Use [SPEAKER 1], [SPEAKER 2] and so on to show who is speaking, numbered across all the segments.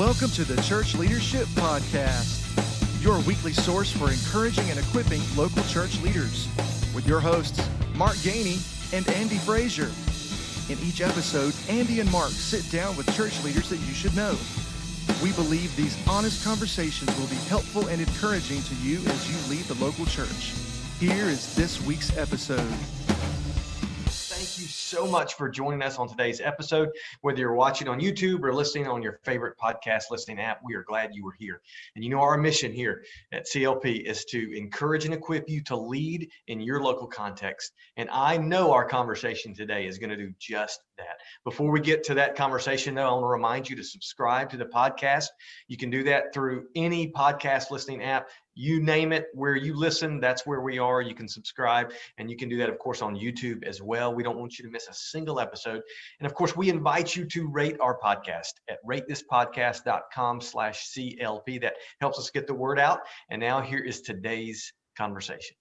[SPEAKER 1] Welcome to the Church Leadership Podcast, your weekly source for encouraging and equipping local church leaders, with your hosts, Mark Gainey and Andy Frazier. In each episode, Andy and Mark sit down with church leaders that you should know. We believe these honest conversations will be helpful and encouraging to you as you lead the local church. Here is this week's episode.
[SPEAKER 2] Thank you so much for joining us on today's episode. Whether you're watching on YouTube or listening on your favorite podcast listening app, we are glad you were here. And you know our mission here at CLP is to encourage and equip you to lead in your local context. And I know our conversation today is going to do just that. Before we get to that conversation, though, I want to remind you to subscribe to the podcast. You can do that through any podcast listening app. You name it, where you listen, that's where we are. You can subscribe, and you can do that, of course, on YouTube as well. We don't want you to miss a single episode. And of course, we invite you to rate our podcast at ratethispodcast.com/CLP. That helps us get the word out. And now here is today's conversation.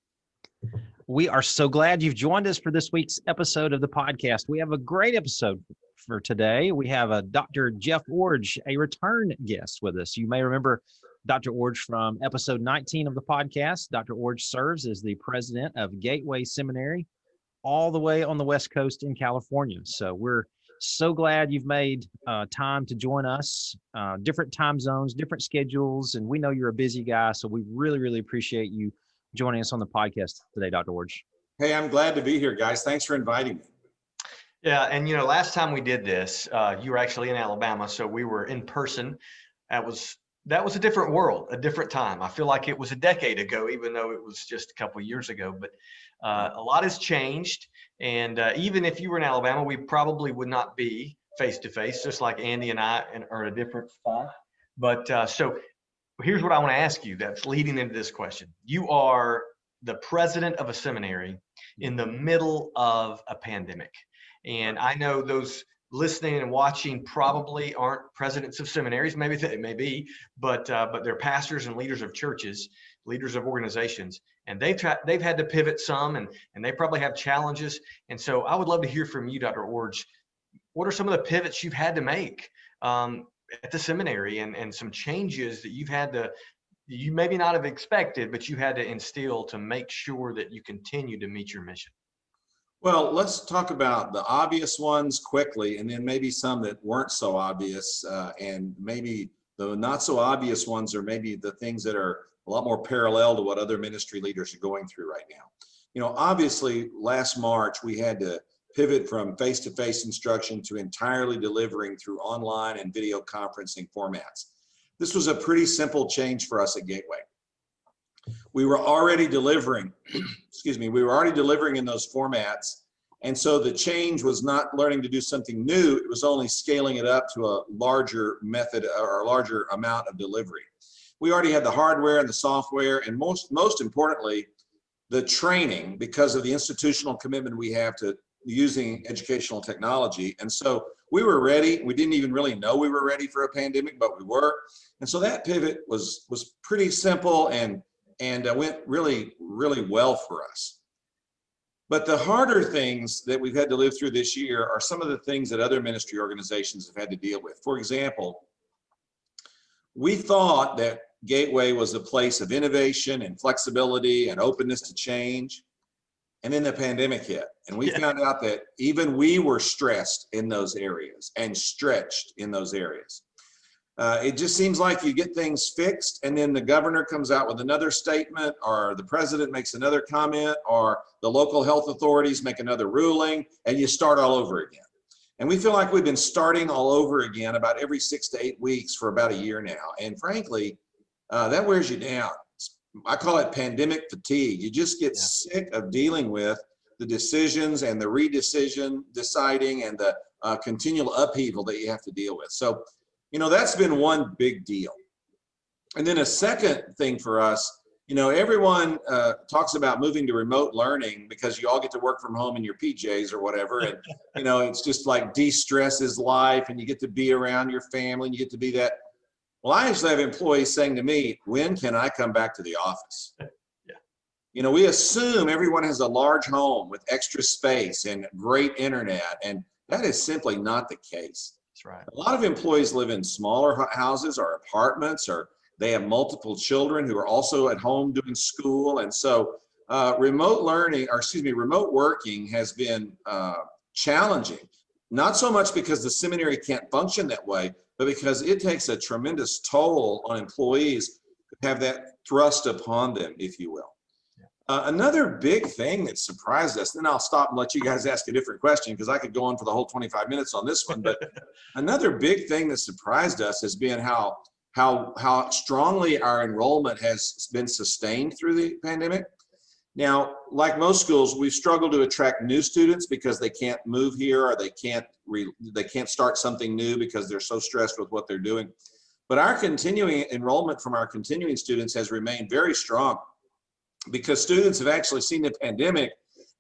[SPEAKER 3] We are so glad you've joined us for this week's episode of the podcast. We have a great episode for today. We have Dr. Jeff Iorg, a return guest with us. You may remember Dr. Iorg from episode 19 of the podcast. Dr. Iorg serves as the president of Gateway Seminary all the way on the West Coast in California. So we're so glad you've made time to join us. Different time zones, different schedules, and we know you're a busy guy, so we really, really appreciate you joining us on the podcast today, Dr. Iorg.
[SPEAKER 4] Hey, I'm glad to be here, guys. Thanks for inviting me.
[SPEAKER 2] Yeah, and you know, last time we did this, you were actually in Alabama, so we were in person. That was a different world, a different time. I feel like it was a decade ago, even though it was just a couple of years ago. But a lot has changed. And even if you were in Alabama, we probably would not be face-to-face, just like Andy and I are in a different spot. But so here's what I want to ask you that's leading into this question. You are the president of a seminary in the middle of a pandemic. And I know those listening and watching probably aren't presidents of seminaries, maybe they may be, but they're pastors and leaders of churches, leaders of organizations, and they've had to pivot some, and they probably have challenges. And so I would love to hear from you, Dr. Iorg. What are some of the pivots you've had to make at the seminary, and some changes that you maybe not have expected, but you had to instill to make sure that you continue to meet your mission?
[SPEAKER 4] Well, let's talk about the obvious ones quickly, and then maybe some that weren't so obvious, and maybe the not so obvious ones are maybe the things that are a lot more parallel to what other ministry leaders are going through right now. You know, obviously last March, we had to pivot from face-to-face instruction to entirely delivering through online and video conferencing formats. This was a pretty simple change for us at Gateway. We were already delivering, we were already delivering in those formats. And so the change was not learning to do something new, it was only scaling it up to a larger method or a larger amount of delivery. We already had the hardware and the software, and most importantly, the training, because of the institutional commitment we have to using educational technology. And so we were ready. We didn't even really know we were ready for a pandemic, but we were. And so that pivot was pretty simple and went really, really well for us. But the harder things that we've had to live through this year are some of the things that other ministry organizations have had to deal with. For example, we thought that Gateway was a place of innovation and flexibility and openness to change. And then the pandemic hit, and we found out that even we were stressed in those areas and stretched in those areas. It just seems like you get things fixed, and then the governor comes out with another statement, or the president makes another comment, or the local health authorities make another ruling, and you start all over again. And we feel like we've been starting all over again about every 6 to 8 weeks for about a year now. And frankly, that wears you down. I call it pandemic fatigue. You just get sick of dealing with the decisions and the deciding and the continual upheaval that you have to deal with. So, you know, that's been one big deal. And then a second thing for us, you know, everyone talks about moving to remote learning because you all get to work from home in your PJs or whatever. And, you know, it's just like de-stresses life, and you get to be around your family and you get to be that. Well, I actually have employees saying to me, when can I come back to the office? You know, we assume everyone has a large home with extra space and great internet, and that is simply not the case.
[SPEAKER 2] That's right.
[SPEAKER 4] A lot of employees live in smaller houses or apartments, or they have multiple children who are also at home doing school. And so remote working has been challenging, not so much because the seminary can't function that way, but because it takes a tremendous toll on employees to have that thrust upon them, if you will. Another big thing that surprised us, then I'll stop and let you guys ask a different question because I could go on for the whole 25 minutes on this one, but another big thing that surprised us has been how strongly our enrollment has been sustained through the pandemic. Now, like most schools, we've struggled to attract new students because they can't move here, or they can't start something new because they're so stressed with what they're doing. But our continuing enrollment from our continuing students has remained very strong, because students have actually seen the pandemic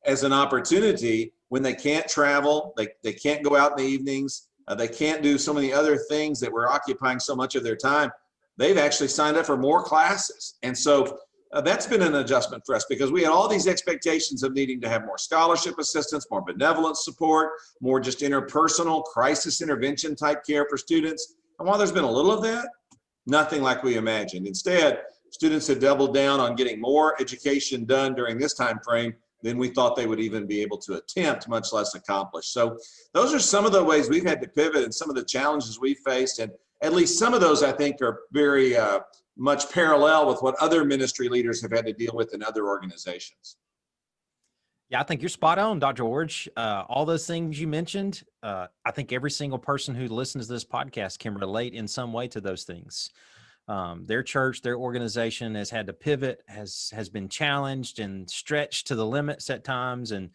[SPEAKER 4] as an opportunity when they can't travel, they can't go out in the evenings, they can't do so many other things that were occupying so much of their time. They've actually signed up for more classes. And so that's been an adjustment for us, because we had all these expectations of needing to have more scholarship assistance, more benevolent support, more just interpersonal crisis intervention type care for students. And while there's been a little of that, nothing like we imagined. Instead, students have doubled down on getting more education done during this time frame than we thought they would even be able to attempt, much less accomplish. So those are some of the ways we've had to pivot and some of the challenges we faced. And at least some of those, I think, are very much parallel with what other ministry leaders have had to deal with in other organizations.
[SPEAKER 3] Yeah, I think you're spot on, Dr. Iorg. All those things you mentioned, I think every single person who listens to this podcast can relate in some way to those things. Their church, their organization has had to pivot, has been challenged and stretched to the limits at times, and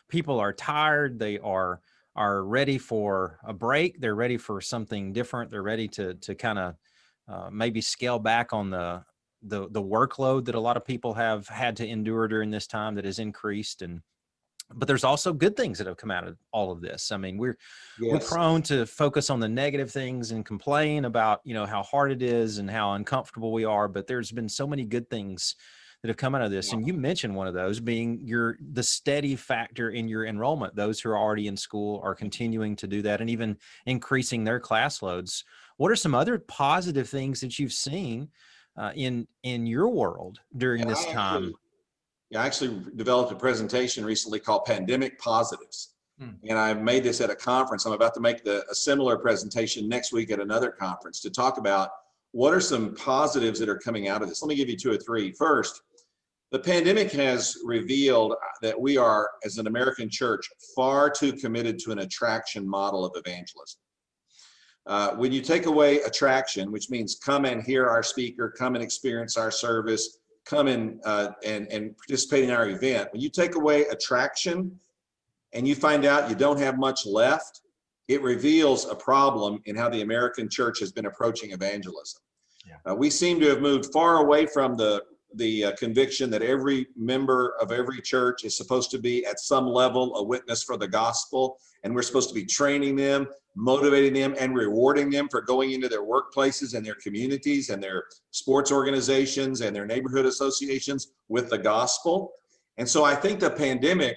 [SPEAKER 3] people are tired. They are ready for a break. They're ready for something different. They're ready to kind of maybe scale back on the workload that a lot of people have had to endure during this time that has increased. But there's also good things that have come out of all of this. I mean, we're prone to focus on the negative things and complain about, how hard it is and how uncomfortable we are. But there's been so many good things that have come out of this. And you mentioned one of those being the steady factor in your enrollment. Those who are already in school are continuing to do that and even increasing their class loads. What are some other positive things that you've seen in your world during this time?
[SPEAKER 4] I actually developed a presentation recently called Pandemic Positives. And I made this at a conference. I'm about to make a similar presentation next week at another conference to talk about what are some positives that are coming out of this. Let me give you two or three. First, the pandemic has revealed that we are, as an American church, far too committed to an attraction model of evangelism. When you take away attraction, which means come and hear our speaker, come and experience our service, come in and participate in our event. When you take away attraction and you find out you don't have much left, it reveals a problem in how the American church has been approaching evangelism. We seem to have moved far away from the conviction that every member of every church is supposed to be at some level a witness for the gospel, and we're supposed to be training them, motivating them, and rewarding them for going into their workplaces and their communities and their sports organizations and their neighborhood associations with the gospel. And so I think the pandemic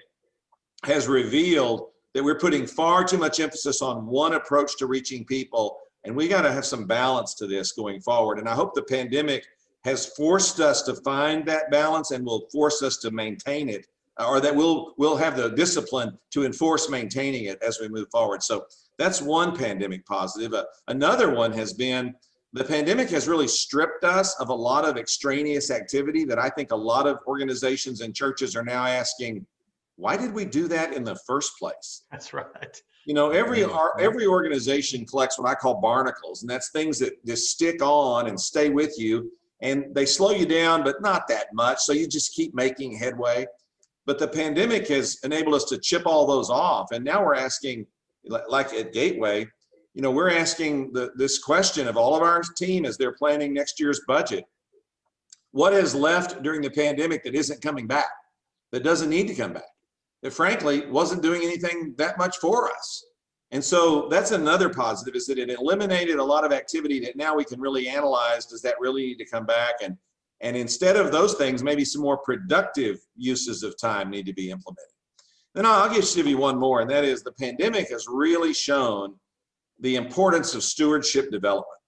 [SPEAKER 4] has revealed that we're putting far too much emphasis on one approach to reaching people, and we got to have some balance to this going forward. And I hope the pandemic has forced us to find that balance and will force us to maintain it, or that we'll have the discipline to enforce maintaining it as we move forward. So that's one pandemic positive. Another one has been the pandemic has really stripped us of a lot of extraneous activity that I think a lot of organizations and churches are now asking, why did we do that in the first place?
[SPEAKER 2] That's right.
[SPEAKER 4] Every organization collects what I call barnacles, and that's things that just stick on and stay with you. And they slow you down, but not that much. So you just keep making headway. But the pandemic has enabled us to chip all those off. And now we're asking, like at Gateway, we're asking this question of all of our team as they're planning next year's budget. What is left during the pandemic that isn't coming back, that doesn't need to come back, that frankly wasn't doing anything that much for us? And so that's another positive, is that it eliminated a lot of activity that now we can really analyze. Does that really need to come back? And instead of those things, maybe some more productive uses of time need to be implemented. Then I'll just give you one more, and that is the pandemic has really shown the importance of stewardship development.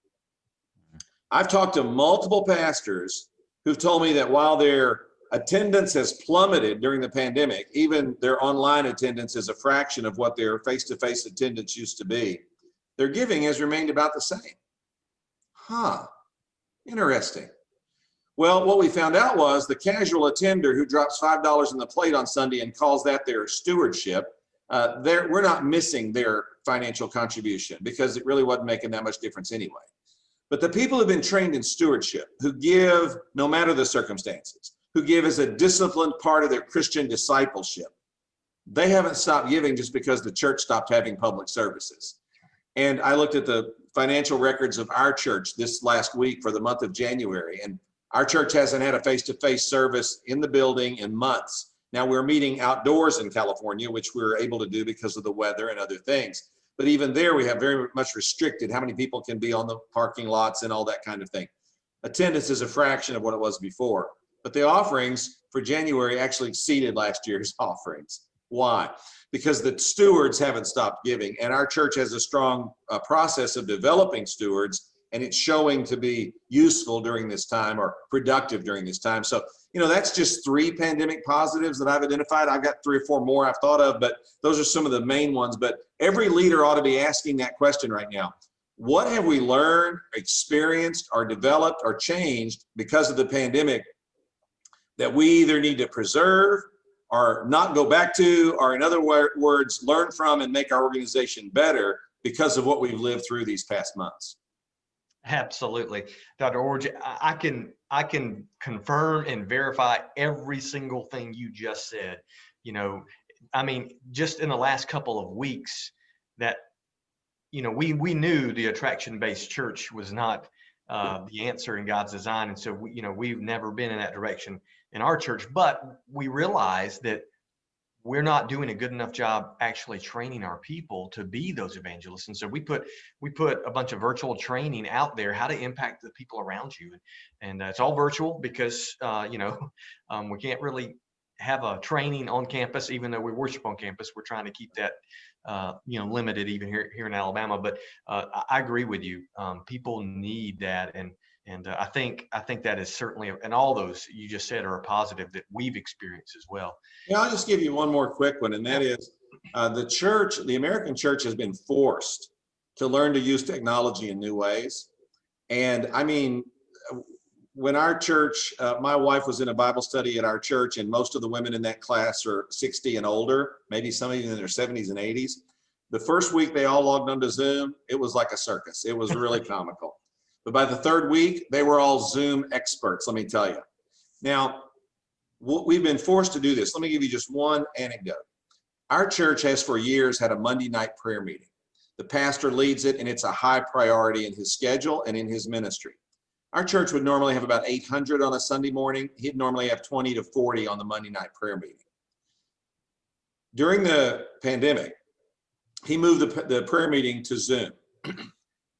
[SPEAKER 4] I've talked to multiple pastors who've told me that while their attendance has plummeted during the pandemic, even their online attendance is a fraction of what their face-to-face attendance used to be, their giving has remained about the same. Interesting. Well, what we found out was the casual attender who drops $5 in the plate on Sunday and calls that their stewardship, we're not missing their financial contribution because it really wasn't making that much difference anyway. But the people who've been trained in stewardship, who give no matter the circumstances, who give as a disciplined part of their Christian discipleship, they haven't stopped giving just because the church stopped having public services. And I looked at the financial records of our church this last week for the month of January, and our church hasn't had a face-to-face service in the building in months. Now we're meeting outdoors in California, which we were able to do because of the weather and other things. But even there, we have very much restricted how many people can be on the parking lots and all that kind of thing. Attendance is a fraction of what it was before. But the offerings for January actually exceeded last year's offerings. Why? Because the stewards haven't stopped giving, and our church has a strong process of developing stewards, and it's showing to be useful during this time or productive during this time. So, that's just 3 pandemic positives that I've identified. I've got 3 or 4 more I've thought of, but those are some of the main ones. But every leader ought to be asking that question right now. What have we learned, experienced, or developed, or changed because of the pandemic that we either need to preserve or not go back to, or in other words, learn from and make our organization better because of what we've lived through these past months?
[SPEAKER 2] Absolutely. Dr. Iorg, I can confirm and verify every single thing you just said. Just in the last couple of weeks that, we knew the attraction-based church was not the answer in God's design. And so, we've never been in that direction in our church, but we realized that we're not doing a good enough job actually training our people to be those evangelists. And so we put a bunch of virtual training out there, how to impact the people around you. And it's all virtual because, we can't really have a training on campus, even though we worship on campus. We're trying to keep that, limited even here in Alabama. But I agree with you. People need that. And I think that is certainly, and all those you just said are a positive that we've experienced as well.
[SPEAKER 4] Yeah, I'll just give you one more quick one, and that is the American church has been forced to learn to use technology in new ways. And when our church, my wife was in a Bible study at our church, and most of the women in that class are 60 and older, maybe some even in their 70s and 80s. The first week they all logged onto Zoom, it was like a circus. It was really comical. But by the 3rd week, they were all Zoom experts, let me tell you. Now, we've been forced to do this. Let me give you just one anecdote. Our church has for years had a Monday night prayer meeting. The pastor leads it, and it's a high priority in his schedule and in his ministry. Our church would normally have about 800 on a Sunday morning. He'd normally have 20 to 40 on the Monday night prayer meeting. During the pandemic, he moved the prayer meeting to Zoom.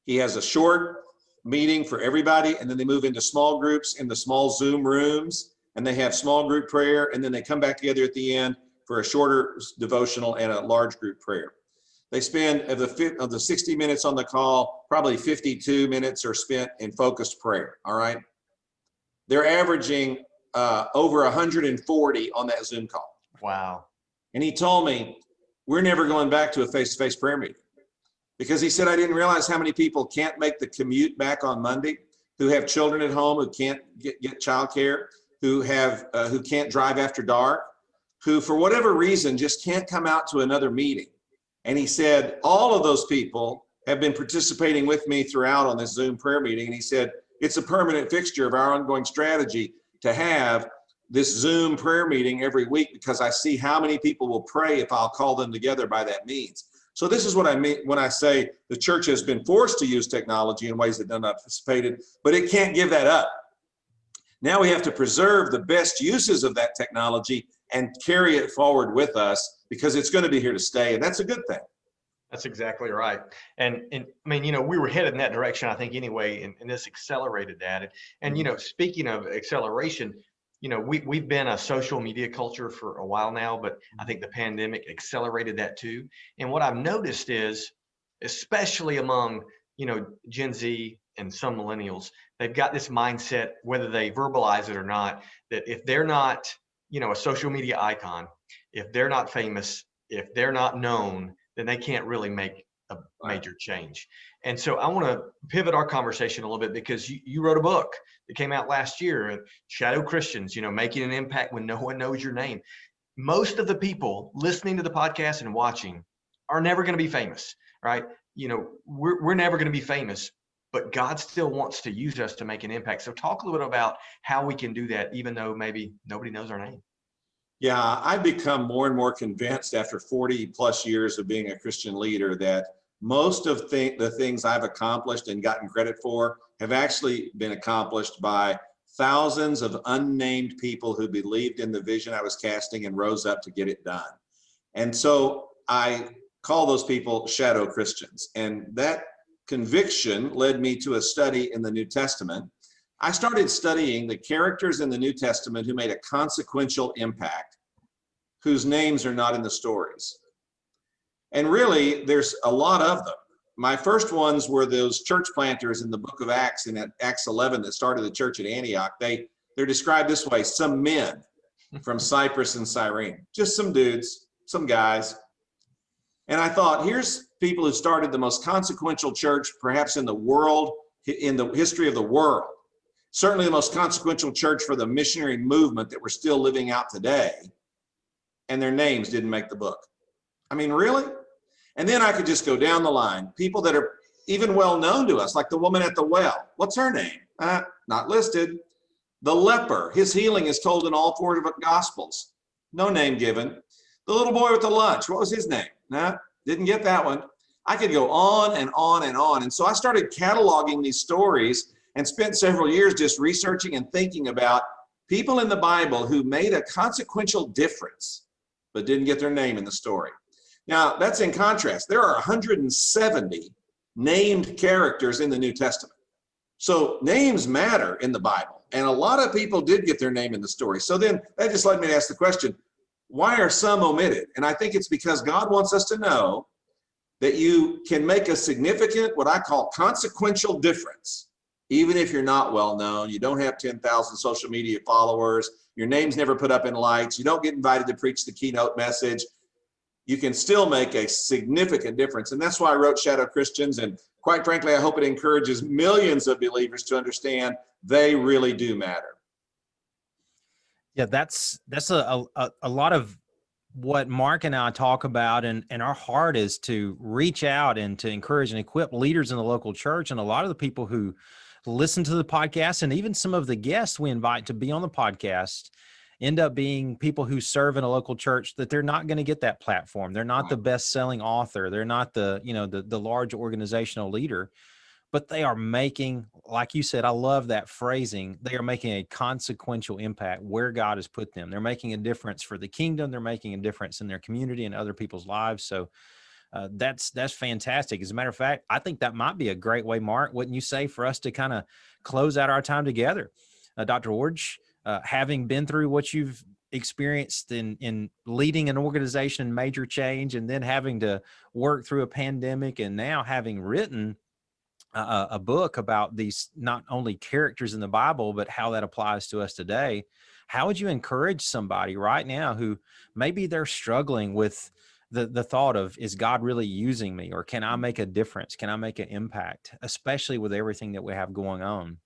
[SPEAKER 4] He has a short meeting for everybody, and then they move into small groups in the small Zoom rooms, and they have small group prayer, and then they come back together at the end for a shorter devotional and a large group prayer. They spend, of the 60 minutes on the call, probably 52 minutes are spent in focused prayer, all right? They're averaging over 140 on that Zoom call.
[SPEAKER 2] Wow.
[SPEAKER 4] And he told me, we're never going back to a face-to-face prayer meeting. Because he said, I didn't realize how many people can't make the commute back on Monday, who have children at home, who can't get childcare, who can't drive after dark, who for whatever reason just can't come out to another meeting. And he said, all of those people have been participating with me throughout on this Zoom prayer meeting. And he said, it's a permanent fixture of our ongoing strategy to have this Zoom prayer meeting every week because I see how many people will pray if I'll call them together by that means. So this is what I mean when I say the church has been forced to use technology in ways that done not anticipated, but it can't give that up. Now we have to preserve the best uses of that technology and carry it forward with us because it's going to be here to stay, and that's a good thing.
[SPEAKER 2] That's exactly right. And we were headed in that direction, I think, anyway, and this accelerated that. And speaking of acceleration, we've been a social media culture for a while now, but I think the pandemic accelerated that too. And what I've noticed is especially among, Gen Z and some millennials. They've got this mindset, whether they verbalize it or not, that if they're not, a social media icon, if they're not famous, if they're not known, then they can't really make a major change. And so I want to pivot our conversation a little bit, because you wrote a book that came out last year, Shadow Christians, making an impact when no one knows your name. Most of the people listening to the podcast and watching are never going to be famous, right? We're never going to be famous, but God still wants to use us to make an impact. So talk a little bit about how we can do that, even though maybe nobody knows our name.
[SPEAKER 4] Yeah, I've become more and more convinced after 40 plus years of being a Christian leader that most of the things I've accomplished and gotten credit for have actually been accomplished by thousands of unnamed people who believed in the vision I was casting and rose up to get it done. And so I call those people shadow Christians. And that conviction led me to a study in the New Testament. I started studying the characters in the New Testament who made a consequential impact, whose names are not in the stories. And really, there's a lot of them. My first ones were those church planters in the book of Acts, in Acts 11, that started the church at Antioch. They're described this way: some men from Cyprus and Cyrene, just some dudes, some guys. And I thought, here's people who started the most consequential church perhaps in the world, in the history of the world. Certainly the most consequential church for the missionary movement that we're still living out today. And their names didn't make the book. I mean, really? And then I could just go down the line. People that are even well known to us, like the woman at the well. What's her name? Not listed. The leper, his healing is told in all four Gospels. No name given. The little boy with the lunch, what was his name? Didn't get that one. I could go on and on and on. And so I started cataloging these stories and spent several years just researching and thinking about people in the Bible who made a consequential difference, but didn't get their name in the story. Now, that's in contrast. There are 170 named characters in the New Testament. So names matter in the Bible. And a lot of people did get their name in the story. So then that just led me to ask the question, why are some omitted? And I think it's because God wants us to know that you can make a significant, what I call consequential difference, even if you're not well known. You don't have 10,000 social media followers. Your name's never put up in lights. You don't get invited to preach the keynote message. You can still make a significant difference. And that's why I wrote Shadow Christians. And quite frankly, I hope it encourages millions of believers to understand they really do matter.
[SPEAKER 3] Yeah, that's a lot of what Mark and I talk about, and our heart is to reach out and to encourage and equip leaders in the local church. And a lot of the people who listen to the podcast, and even some of the guests we invite to be on the podcast, end up being people who serve in a local church that they're not going to get that platform. They're not the best-selling author. They're not the large organizational leader, but they are making, like you said, I love that phrasing. They are making a consequential impact where God has put them. They're making a difference for the kingdom. They're making a difference in their community and other people's lives. So that's fantastic. As a matter of fact, I think that might be a great way, Mark, wouldn't you say, for us to kind of close out our time together. Dr. Iorg, having been through what you've experienced in leading an organization in major change, and then having to work through a pandemic, and now having written a book about these not only characters in the Bible, but how that applies to us today, how would you encourage somebody right now who maybe they're struggling with the thought of, is God really using me? Or can I make a difference? Can I make an impact, especially with everything that we have going on?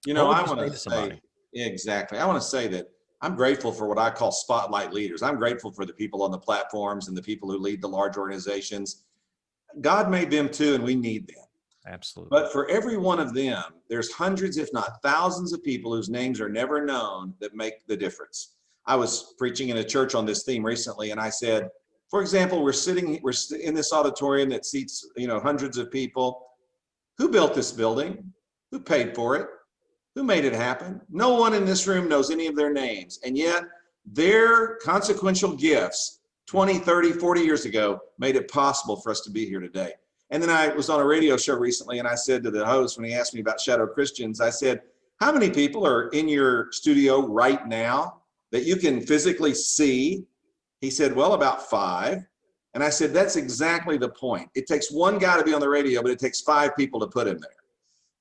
[SPEAKER 4] I want to say, exactly. I want to say that I'm grateful for what I call spotlight leaders. I'm grateful for the people on the platforms and the people who lead the large organizations. God made them too, and we need them.
[SPEAKER 3] Absolutely.
[SPEAKER 4] But for every one of them, there's hundreds, if not thousands of people whose names are never known that make the difference. I was preaching in a church on this theme recently, and I said, for example, we're in this auditorium that seats, hundreds of people. Who built this building? Who paid for it? Who made it happen? No one in this room knows any of their names. And yet their consequential gifts 20, 30, 40 years ago made it possible for us to be here today. And then I was on a radio show recently, and I said to the host, when he asked me about Shadow Christians, I said, how many people are in your studio right now that you can physically see? He said, well, about 5. And I said, that's exactly the point. It takes one guy to be on the radio, but it takes 5 people to put him there.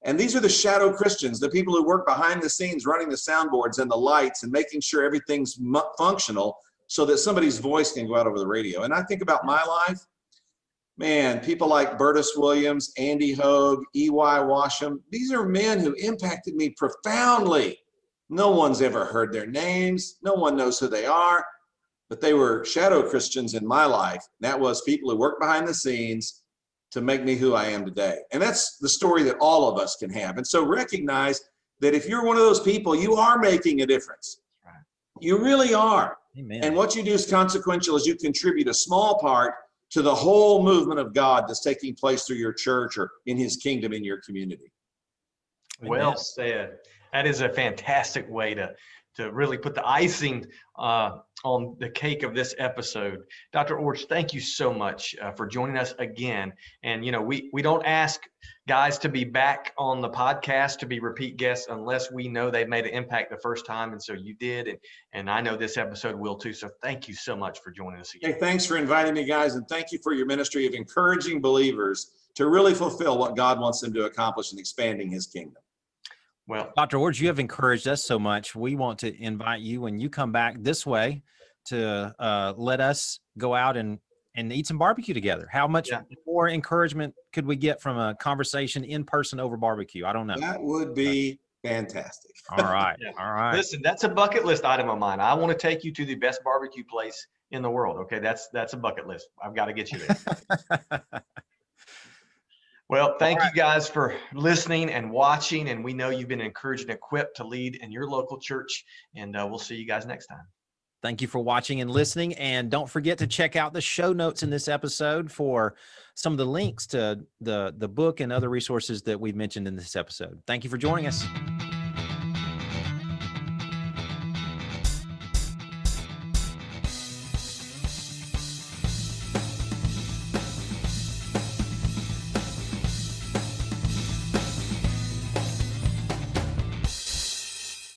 [SPEAKER 4] And these are the shadow Christians, the people who work behind the scenes, running the soundboards and the lights and making sure everything's functional so that somebody's voice can go out over the radio. And I think about my life, man, people like Bertus Williams, Andy Hogue, E.Y. Washam, these are men who impacted me profoundly. No one's ever heard their names. No one knows who they are, but they were shadow Christians in my life. That was people who worked behind the scenes to make me who I am today. And that's the story that all of us can have. And so recognize that if you're one of those people, you are making a difference.
[SPEAKER 2] Right.
[SPEAKER 4] You really are.
[SPEAKER 3] Amen.
[SPEAKER 4] And what you do is consequential as you contribute a small part to the whole movement of God that's taking place through your church or in his kingdom in your community.
[SPEAKER 2] Well said. That is a fantastic way to really put the icing on the cake of this episode. Dr. Iorg, thank you so much for joining us again. And, we don't ask guys to be back on the podcast to be repeat guests unless we know they've made an impact the first time. And so you did. And I know this episode will too. So thank you so much for joining us again.
[SPEAKER 4] Hey, thanks for inviting me, guys. And thank you for your ministry of encouraging believers to really fulfill what God wants them to accomplish in expanding his kingdom.
[SPEAKER 2] Well,
[SPEAKER 3] Dr. Iorg, you have encouraged us so much. We want to invite you when you come back this way to let us go out and eat some barbecue together. How much more encouragement could we get from a conversation in person over barbecue? I don't know.
[SPEAKER 4] That would be fantastic.
[SPEAKER 3] All right.
[SPEAKER 2] Yeah.
[SPEAKER 3] All right.
[SPEAKER 2] Listen, that's a bucket list item of mine. I want to take you to the best barbecue place in the world. Okay, that's a bucket list. I've got to get you there. Well, thank you guys for listening and watching. And we know you've been encouraged and equipped to lead in your local church. And we'll see you guys next time.
[SPEAKER 3] Thank you for watching and listening. And don't forget to check out the show notes in this episode for some of the links to the book and other resources that we've mentioned in this episode. Thank you for joining us.